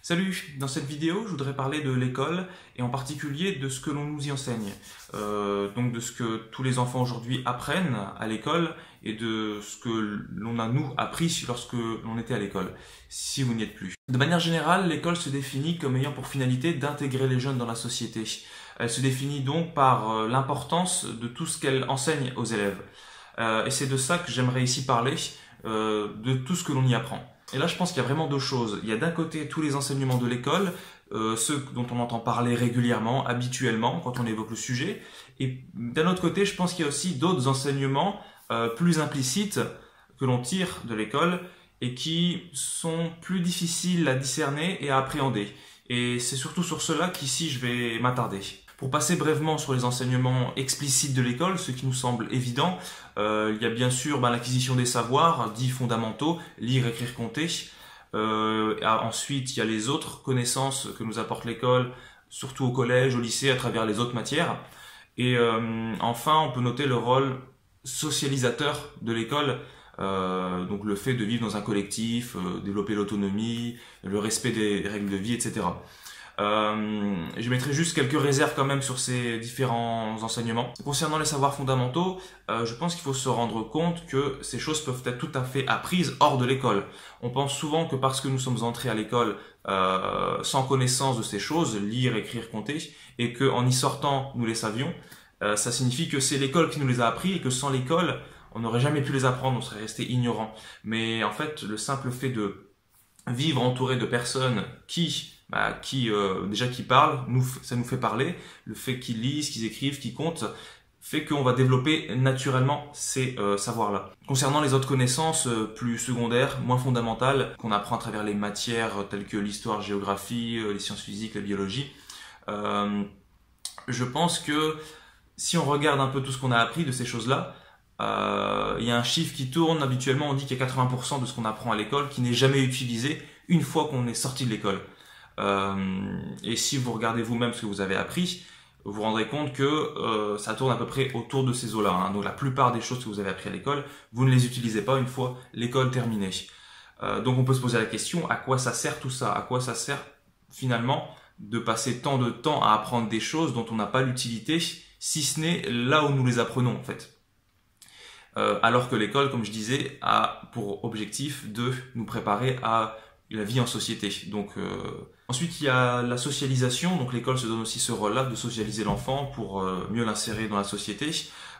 Salut, dans cette vidéo, je voudrais parler de l'école et en particulier de ce que l'on nous y enseigne. Donc de ce que tous les enfants aujourd'hui apprennent à l'école et de ce que l'on a nous appris lorsque l'on était à l'école, si vous n'y êtes plus. De manière générale, l'école se définit comme ayant pour finalité d'intégrer les jeunes dans la société. Elle se définit donc par l'importance de tout ce qu'elle enseigne aux élèves. Et c'est de ça que j'aimerais ici parler, de tout ce que l'on y apprend. Et là, je pense qu'il y a vraiment deux choses. Il y a d'un côté tous les enseignements de l'école, ceux dont on entend parler régulièrement, habituellement, quand on évoque le sujet. Et d'un autre côté, je pense qu'il y a aussi d'autres enseignements plus implicites que l'on tire de l'école et qui sont plus difficiles à discerner et à appréhender. Et c'est surtout sur cela qu'ici je vais m'attarder. Pour passer brièvement sur les enseignements explicites de l'école, ce qui nous semble évident, il y a bien sûr l'acquisition des savoirs, dits fondamentaux, lire, écrire, compter. Ensuite, il y a les autres connaissances que nous apporte l'école, surtout au collège, au lycée, à travers les autres matières. Et enfin, on peut noter le rôle socialisateur de l'école, donc le fait de vivre dans un collectif, développer l'autonomie, le respect des règles de vie, etc. Je mettrai juste quelques réserves quand même sur ces différents enseignements. Concernant les savoirs fondamentaux, je pense qu'il faut se rendre compte que ces choses peuvent être tout à fait apprises hors de l'école. On pense souvent que parce que nous sommes entrés à l'école sans connaissance de ces choses, lire, écrire, compter, et qu'en y sortant nous les savions, ça signifie que c'est l'école qui nous les a appris et que sans l'école, on n'aurait jamais pu les apprendre, on serait resté ignorant. Mais en fait, le simple fait de vivre entouré de personnes qui parlent, ça nous fait parler. Le fait qu'ils lisent, qu'ils écrivent, qu'ils comptent, fait qu'on va développer naturellement ces savoirs-là. Concernant les autres connaissances plus secondaires, moins fondamentales, qu'on apprend à travers les matières telles que l'histoire, géographie, les sciences physiques, la biologie, je pense que si on regarde un peu tout ce qu'on a appris de ces choses-là, il y a un chiffre qui tourne habituellement, on dit qu'il y a 80% de ce qu'on apprend à l'école qui n'est jamais utilisé une fois qu'on est sorti de l'école. Et si vous regardez vous-même ce que vous avez appris, vous vous rendrez compte que ça tourne à peu près autour de ces eaux-là. Donc la plupart des choses que vous avez appris à l'école, vous ne les utilisez pas une fois l'école terminée. Donc on peut se poser la question, à quoi ça sert tout ça? À quoi ça sert finalement de passer tant de temps à apprendre des choses dont on n'a pas l'utilité, si ce n'est là où nous les apprenons en fait? Alors que l'école, comme je disais, a pour objectif de nous préparer à la vie en société. Donc ensuite il y a la socialisation, donc l'école se donne aussi ce rôle-là de socialiser l'enfant pour mieux l'insérer dans la société.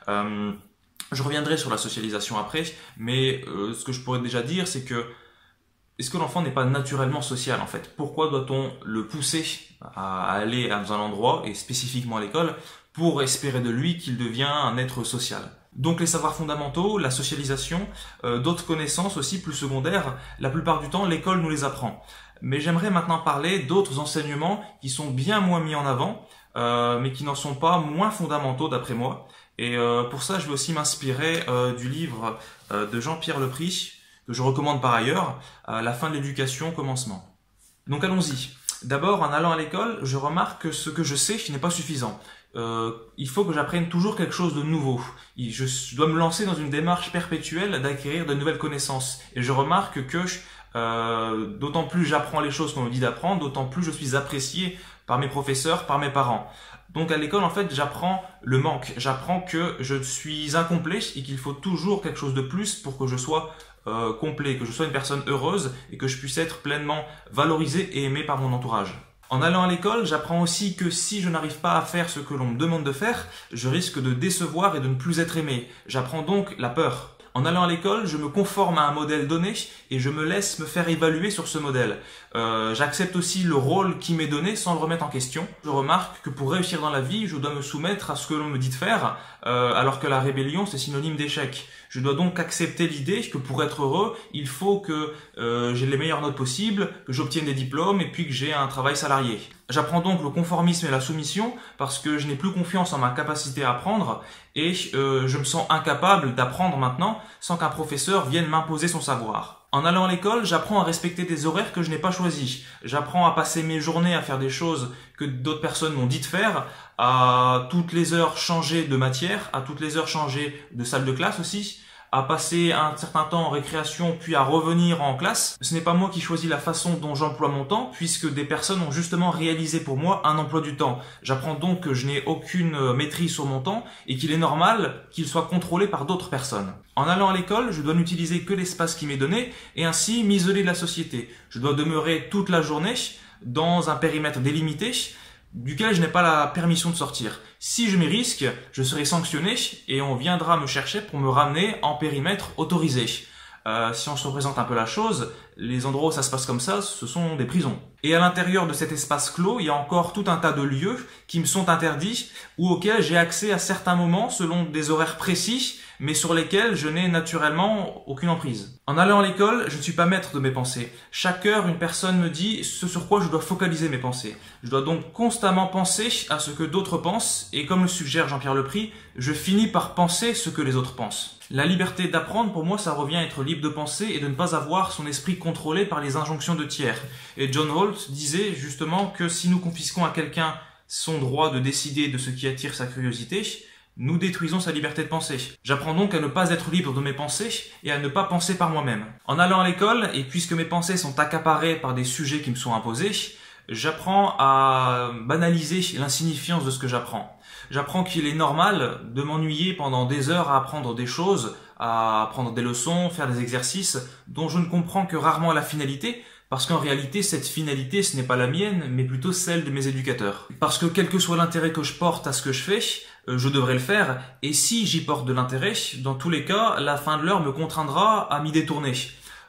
Je reviendrai sur la socialisation après, mais ce que je pourrais déjà dire, c'est que est-ce que l'enfant n'est pas naturellement social en fait? Pourquoi doit-on le pousser à aller dans un endroit, et spécifiquement à l'école, pour espérer de lui qu'il devient un être social? Donc les savoirs fondamentaux, la socialisation, d'autres connaissances aussi plus secondaires, la plupart du temps l'école nous les apprend. Mais j'aimerais maintenant parler d'autres enseignements qui sont bien moins mis en avant, mais qui n'en sont pas moins fondamentaux d'après moi. Et pour ça je vais aussi m'inspirer du livre de Jean-Pierre Lepris, que je recommande par ailleurs, La fin de l'éducation, commencement. Donc allons-y. D'abord, en allant à l'école, je remarque que ce que je sais n'est pas suffisant. Il faut que j'apprenne toujours quelque chose de nouveau. Je dois me lancer dans une démarche perpétuelle d'acquérir de nouvelles connaissances. Et je remarque que d'autant plus j'apprends les choses qu'on me dit d'apprendre, d'autant plus je suis apprécié par mes professeurs, par mes parents. Donc à l'école, en fait, j'apprends le manque. J'apprends que je suis incomplet et qu'il faut toujours quelque chose de plus pour que je sois complet, que je sois une personne heureuse et que je puisse être pleinement valorisé et aimé par mon entourage. En allant à l'école, j'apprends aussi que si je n'arrive pas à faire ce que l'on me demande de faire, je risque de décevoir et de ne plus être aimé. J'apprends donc la peur. En allant à l'école, je me conforme à un modèle donné et je me laisse me faire évaluer sur ce modèle. J'accepte aussi le rôle qui m'est donné sans le remettre en question. Je remarque que pour réussir dans la vie, je dois me soumettre à ce que l'on me dit de faire, alors que la rébellion, c'est synonyme d'échec. Je dois donc accepter l'idée que pour être heureux, il faut que j'ai les meilleures notes possibles, que j'obtienne des diplômes et puis que j'ai un travail salarié. J'apprends donc le conformisme et la soumission parce que je n'ai plus confiance en ma capacité à apprendre et je me sens incapable d'apprendre maintenant sans qu'un professeur vienne m'imposer son savoir. En allant à l'école, j'apprends à respecter des horaires que je n'ai pas choisis. J'apprends à passer mes journées à faire des choses que d'autres personnes m'ont dit de faire, à toutes les heures changer de matière, à toutes les heures changer de salle de classe aussi, à passer un certain temps en récréation puis à revenir en classe. Ce n'est pas moi qui choisis la façon dont j'emploie mon temps puisque des personnes ont justement réalisé pour moi un emploi du temps. J'apprends donc que je n'ai aucune maîtrise sur mon temps et qu'il est normal qu'il soit contrôlé par d'autres personnes. En allant à l'école, je dois n'utiliser que l'espace qui m'est donné et ainsi m'isoler de la société. Je dois demeurer toute la journée dans un périmètre délimité duquel je n'ai pas la permission de sortir. Si je m'y risque, je serai sanctionné et on viendra me chercher pour me ramener en périmètre autorisé. Si on se représente un peu la chose, les endroits où ça se passe comme ça, ce sont des prisons. Et à l'intérieur de cet espace clos, il y a encore tout un tas de lieux qui me sont interdits ou auxquels j'ai accès à certains moments selon des horaires précis, mais sur lesquels je n'ai naturellement aucune emprise. En allant à l'école, je ne suis pas maître de mes pensées. Chaque heure, une personne me dit ce sur quoi je dois focaliser mes pensées. Je dois donc constamment penser à ce que d'autres pensent, et comme le suggère Jean-Pierre Lepris, je finis par penser ce que les autres pensent. La liberté d'apprendre, pour moi, ça revient à être libre de penser et de ne pas avoir son esprit contrôlé par les injonctions de tiers. Et John Holt disait justement que si nous confisquons à quelqu'un son droit de décider de ce qui attire sa curiosité, nous détruisons sa liberté de penser. J'apprends donc à ne pas être libre de mes pensées et à ne pas penser par moi-même. En allant à l'école, et puisque mes pensées sont accaparées par des sujets qui me sont imposés, j'apprends à banaliser l'insignifiance de ce que j'apprends. J'apprends qu'il est normal de m'ennuyer pendant des heures à apprendre des choses, à apprendre des leçons, faire des exercices dont je ne comprends que rarement la finalité, parce qu'en réalité, cette finalité, ce n'est pas la mienne, mais plutôt celle de mes éducateurs. Parce que quel que soit l'intérêt que je porte à ce que je fais, je devrais le faire, et si j'y porte de l'intérêt, dans tous les cas, la fin de l'heure me contraindra à m'y détourner.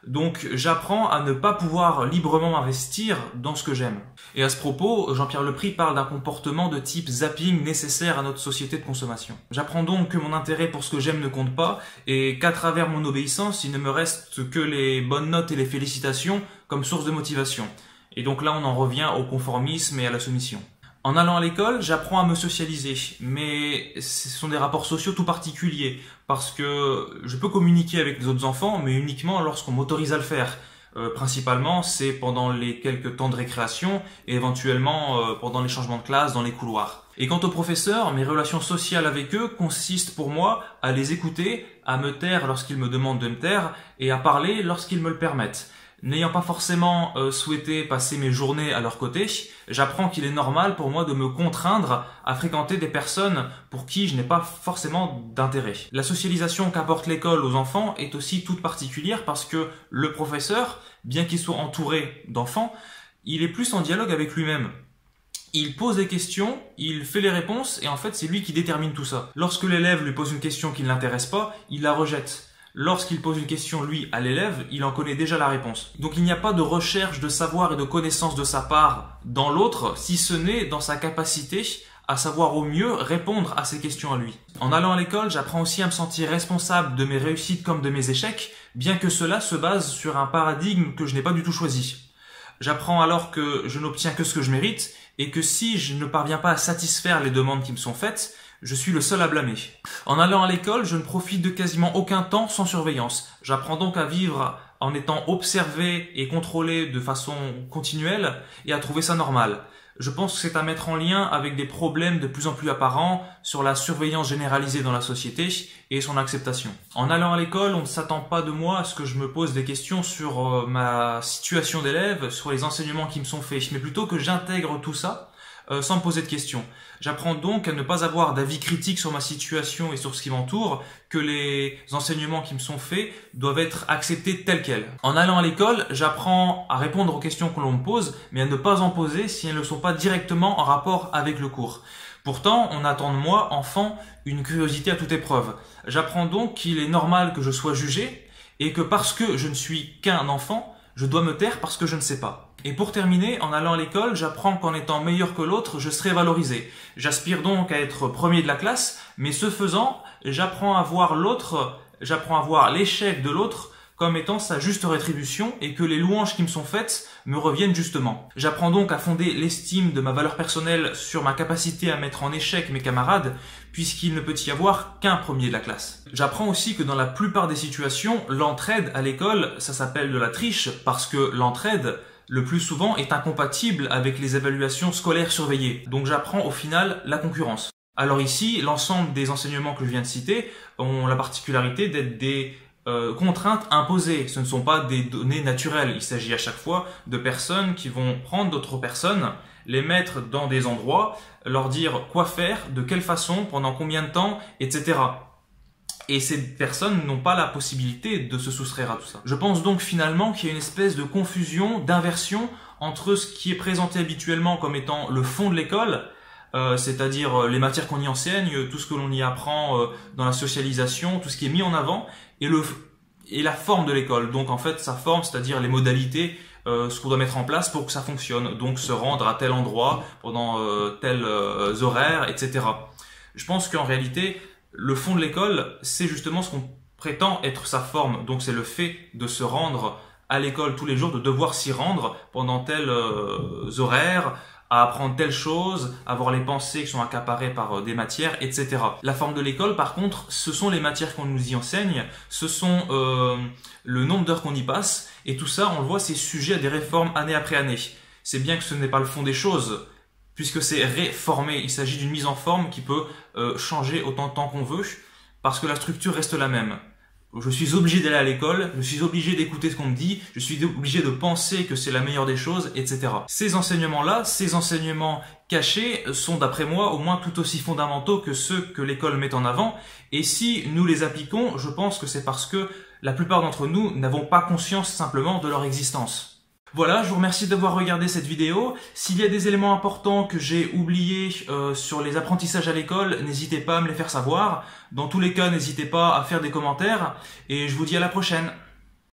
Donc j'apprends à ne pas pouvoir librement m'investir dans ce que j'aime. Et à ce propos, Jean-Pierre Lepris parle d'un comportement de type zapping nécessaire à notre société de consommation. J'apprends donc que mon intérêt pour ce que j'aime ne compte pas et qu'à travers mon obéissance, il ne me reste que les bonnes notes et les félicitations comme source de motivation. Et donc là, on en revient au conformisme et à la soumission. En allant à l'école, j'apprends à me socialiser, mais ce sont des rapports sociaux tout particuliers, parce que je peux communiquer avec les autres enfants, mais uniquement lorsqu'on m'autorise à le faire. Principalement, c'est pendant les quelques temps de récréation et éventuellement pendant les changements de classe dans les couloirs. Et quant aux professeurs, mes relations sociales avec eux consistent pour moi à les écouter, à me taire lorsqu'ils me demandent de me taire et à parler lorsqu'ils me le permettent. N'ayant pas forcément souhaité passer mes journées à leur côté, j'apprends qu'il est normal pour moi de me contraindre à fréquenter des personnes pour qui je n'ai pas forcément d'intérêt. La socialisation qu'apporte l'école aux enfants est aussi toute particulière parce que le professeur, bien qu'il soit entouré d'enfants, il est plus en dialogue avec lui-même. Il pose des questions, il fait les réponses et en fait c'est lui qui détermine tout ça. Lorsque l'élève lui pose une question qui ne l'intéresse pas, il la rejette. Lorsqu'il pose une question, lui, à l'élève, il en connaît déjà la réponse. Donc il n'y a pas de recherche de savoir et de connaissance de sa part dans l'autre, si ce n'est dans sa capacité à savoir au mieux répondre à ces questions à lui. En allant à l'école, j'apprends aussi à me sentir responsable de mes réussites comme de mes échecs, bien que cela se base sur un paradigme que je n'ai pas du tout choisi. J'apprends alors que je n'obtiens que ce que je mérite et que si je ne parviens pas à satisfaire les demandes qui me sont faites, je suis le seul à blâmer. En allant à l'école, je ne profite de quasiment aucun temps sans surveillance. J'apprends donc à vivre en étant observé et contrôlé de façon continuelle et à trouver ça normal. Je pense que c'est à mettre en lien avec des problèmes de plus en plus apparents sur la surveillance généralisée dans la société et son acceptation. En allant à l'école, on ne s'attend pas de moi à ce que je me pose des questions sur ma situation d'élève, sur les enseignements qui me sont faits, mais plutôt que j'intègre tout ça sans me poser de questions. J'apprends donc à ne pas avoir d'avis critique sur ma situation et sur ce qui m'entoure, que les enseignements qui me sont faits doivent être acceptés tels quels. En allant à l'école, j'apprends à répondre aux questions que l'on me pose, mais à ne pas en poser si elles ne sont pas directement en rapport avec le cours. Pourtant, on attend de moi, enfant, une curiosité à toute épreuve. J'apprends donc qu'il est normal que je sois jugé, et que parce que je ne suis qu'un enfant, je dois me taire parce que je ne sais pas. Et pour terminer, en allant à l'école, j'apprends qu'en étant meilleur que l'autre, je serai valorisé. J'aspire donc à être premier de la classe, mais ce faisant, j'apprends à voir l'échec de l'autre comme étant sa juste rétribution et que les louanges qui me sont faites me reviennent justement. J'apprends donc à fonder l'estime de ma valeur personnelle sur ma capacité à mettre en échec mes camarades, puisqu'il ne peut y avoir qu'un premier de la classe. J'apprends aussi que dans la plupart des situations, l'entraide à l'école, ça s'appelle de la triche, parce que l'entraide, le plus souvent, est incompatible avec les évaluations scolaires surveillées. Donc j'apprends au final la concurrence. Alors ici, l'ensemble des enseignements que je viens de citer ont la particularité d'être des contraintes imposées. Ce ne sont pas des données naturelles. Il s'agit à chaque fois de personnes qui vont prendre d'autres personnes, les mettre dans des endroits, leur dire quoi faire, de quelle façon, pendant combien de temps, etc. Et ces personnes n'ont pas la possibilité de se soustraire à tout ça. Je pense donc finalement qu'il y a une espèce de confusion, d'inversion entre ce qui est présenté habituellement comme étant le fond de l'école, c'est-à-dire les matières qu'on y enseigne, tout ce que l'on y apprend dans la socialisation, tout ce qui est mis en avant, et la forme de l'école. Donc en fait, sa forme, c'est-à-dire les modalités, ce qu'on doit mettre en place pour que ça fonctionne. Donc se rendre à tel endroit pendant tels horaires, etc. Je pense qu'en réalité, le fond de l'école, c'est justement ce qu'on prétend être sa forme. Donc c'est le fait de se rendre à l'école tous les jours, de devoir s'y rendre pendant tels horaires, à apprendre telle chose, avoir les pensées qui sont accaparées par des matières, etc. La forme de l'école, par contre, ce sont les matières qu'on nous y enseigne, ce sont le nombre d'heures qu'on y passe, et tout ça, on le voit, c'est sujet à des réformes année après année. C'est bien que ce n'est pas le fond des choses, puisque c'est réformé. Il s'agit d'une mise en forme qui peut changer autant de temps qu'on veut, parce que la structure reste la même. Je suis obligé d'aller à l'école, je suis obligé d'écouter ce qu'on me dit, je suis obligé de penser que c'est la meilleure des choses, etc. Ces enseignements-là, ces enseignements cachés, sont d'après moi au moins tout aussi fondamentaux que ceux que l'école met en avant. Et si nous les appliquons, je pense que c'est parce que la plupart d'entre nous n'avons pas conscience simplement de leur existence. Voilà, je vous remercie d'avoir regardé cette vidéo. S'il y a des éléments importants que j'ai oubliés sur les apprentissages à l'école, n'hésitez pas à me les faire savoir. Dans tous les cas, n'hésitez pas à faire des commentaires et je vous dis à la prochaine.